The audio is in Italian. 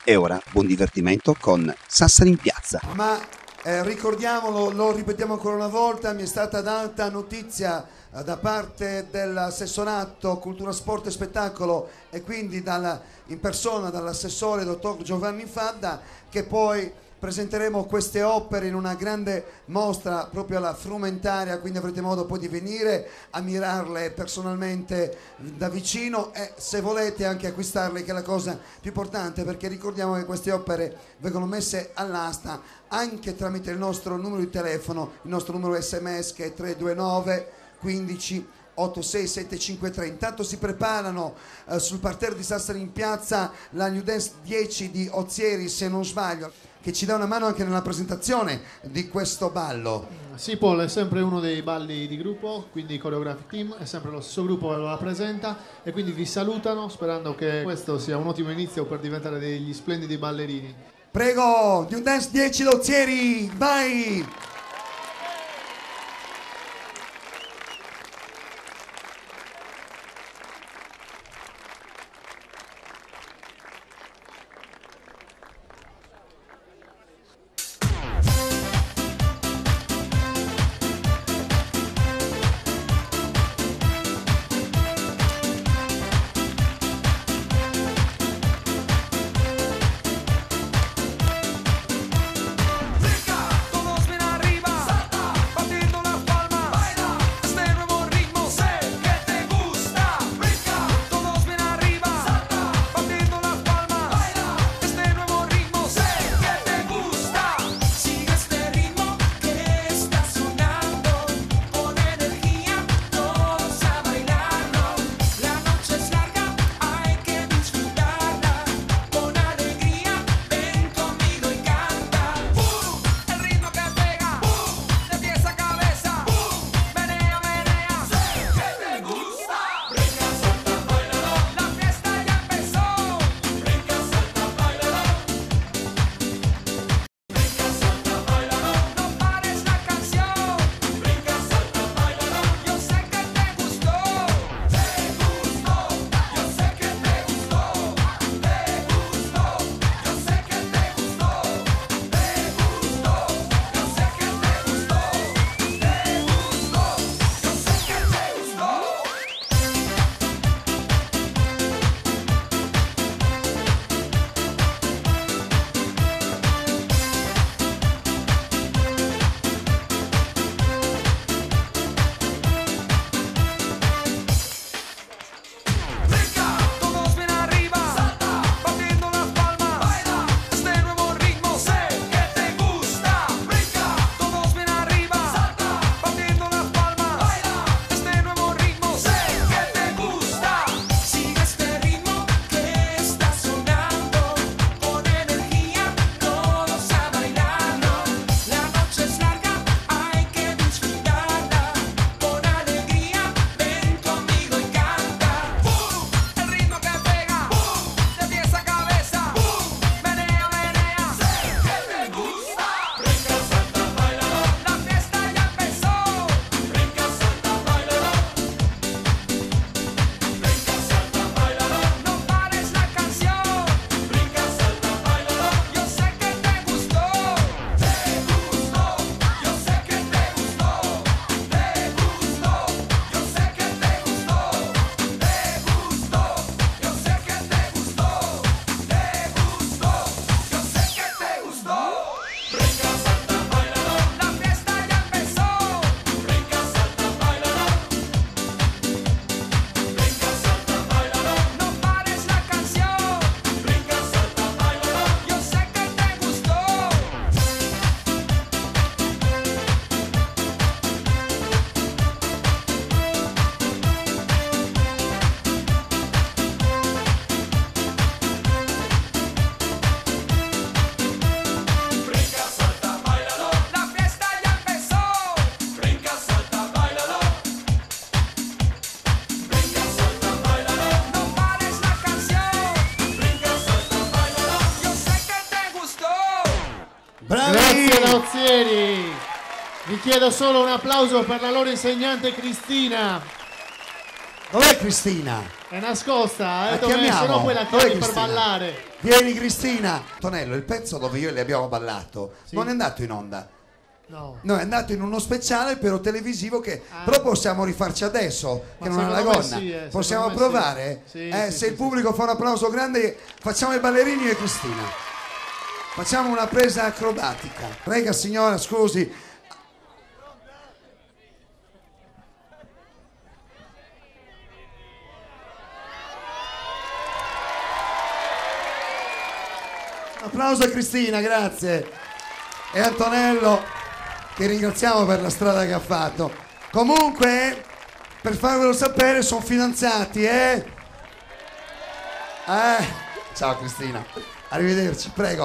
E ora buon divertimento con Sassari in piazza. Ma ricordiamolo, lo ripetiamo ancora una volta, mi è stata data notizia da parte dell'assessorato Cultura, Sport e Spettacolo e quindi in persona dall'assessore dottor Giovanni Fadda, che poi presenteremo queste opere in una grande mostra proprio alla Frumentaria, quindi avrete modo poi di venire a mirarle personalmente da vicino e se volete anche acquistarle, che è la cosa più importante, perché ricordiamo che queste opere vengono messe all'asta anche tramite il nostro numero di telefono, il nostro numero SMS che è 329 15 86753. Intanto si preparano sul parterre di Sassari in piazza la New Dance 10 di Ozieri, se non sbaglio, che ci dà una mano anche nella presentazione di questo ballo. Sì, Paul è sempre uno dei balli di gruppo, quindi Choreographic Team è sempre lo stesso gruppo che lo rappresenta e quindi vi salutano sperando che questo sia un ottimo inizio per diventare degli splendidi ballerini. Prego, New Dance 10 da Ozieri, vai! Grazie Ozieri. Vi chiedo solo un applauso per la loro insegnante Cristina. Dov'è Cristina? È nascosta, La se chiamiamo? no poi la Dov'è chiami per Cristina? ballare. Vieni Cristina. Tonello, il pezzo dove io e lei abbiamo ballato Sì. non è andato in onda. No. No, è andato in uno speciale però televisivo che però possiamo rifarci adesso, che Ma non è la secondo me gonna. sì, Possiamo secondo me provare? sì. Sì, Se sì, il sì, pubblico fa un applauso grande, facciamo i ballerini e Cristina. Facciamo una presa acrobatica. Prega signora, scusi. Un applauso a Cristina, grazie. E Antonello, che ringraziamo per la strada che ha fatto. Comunque, per farvelo sapere, sono fidanzati, Ciao Cristina, arrivederci, prego.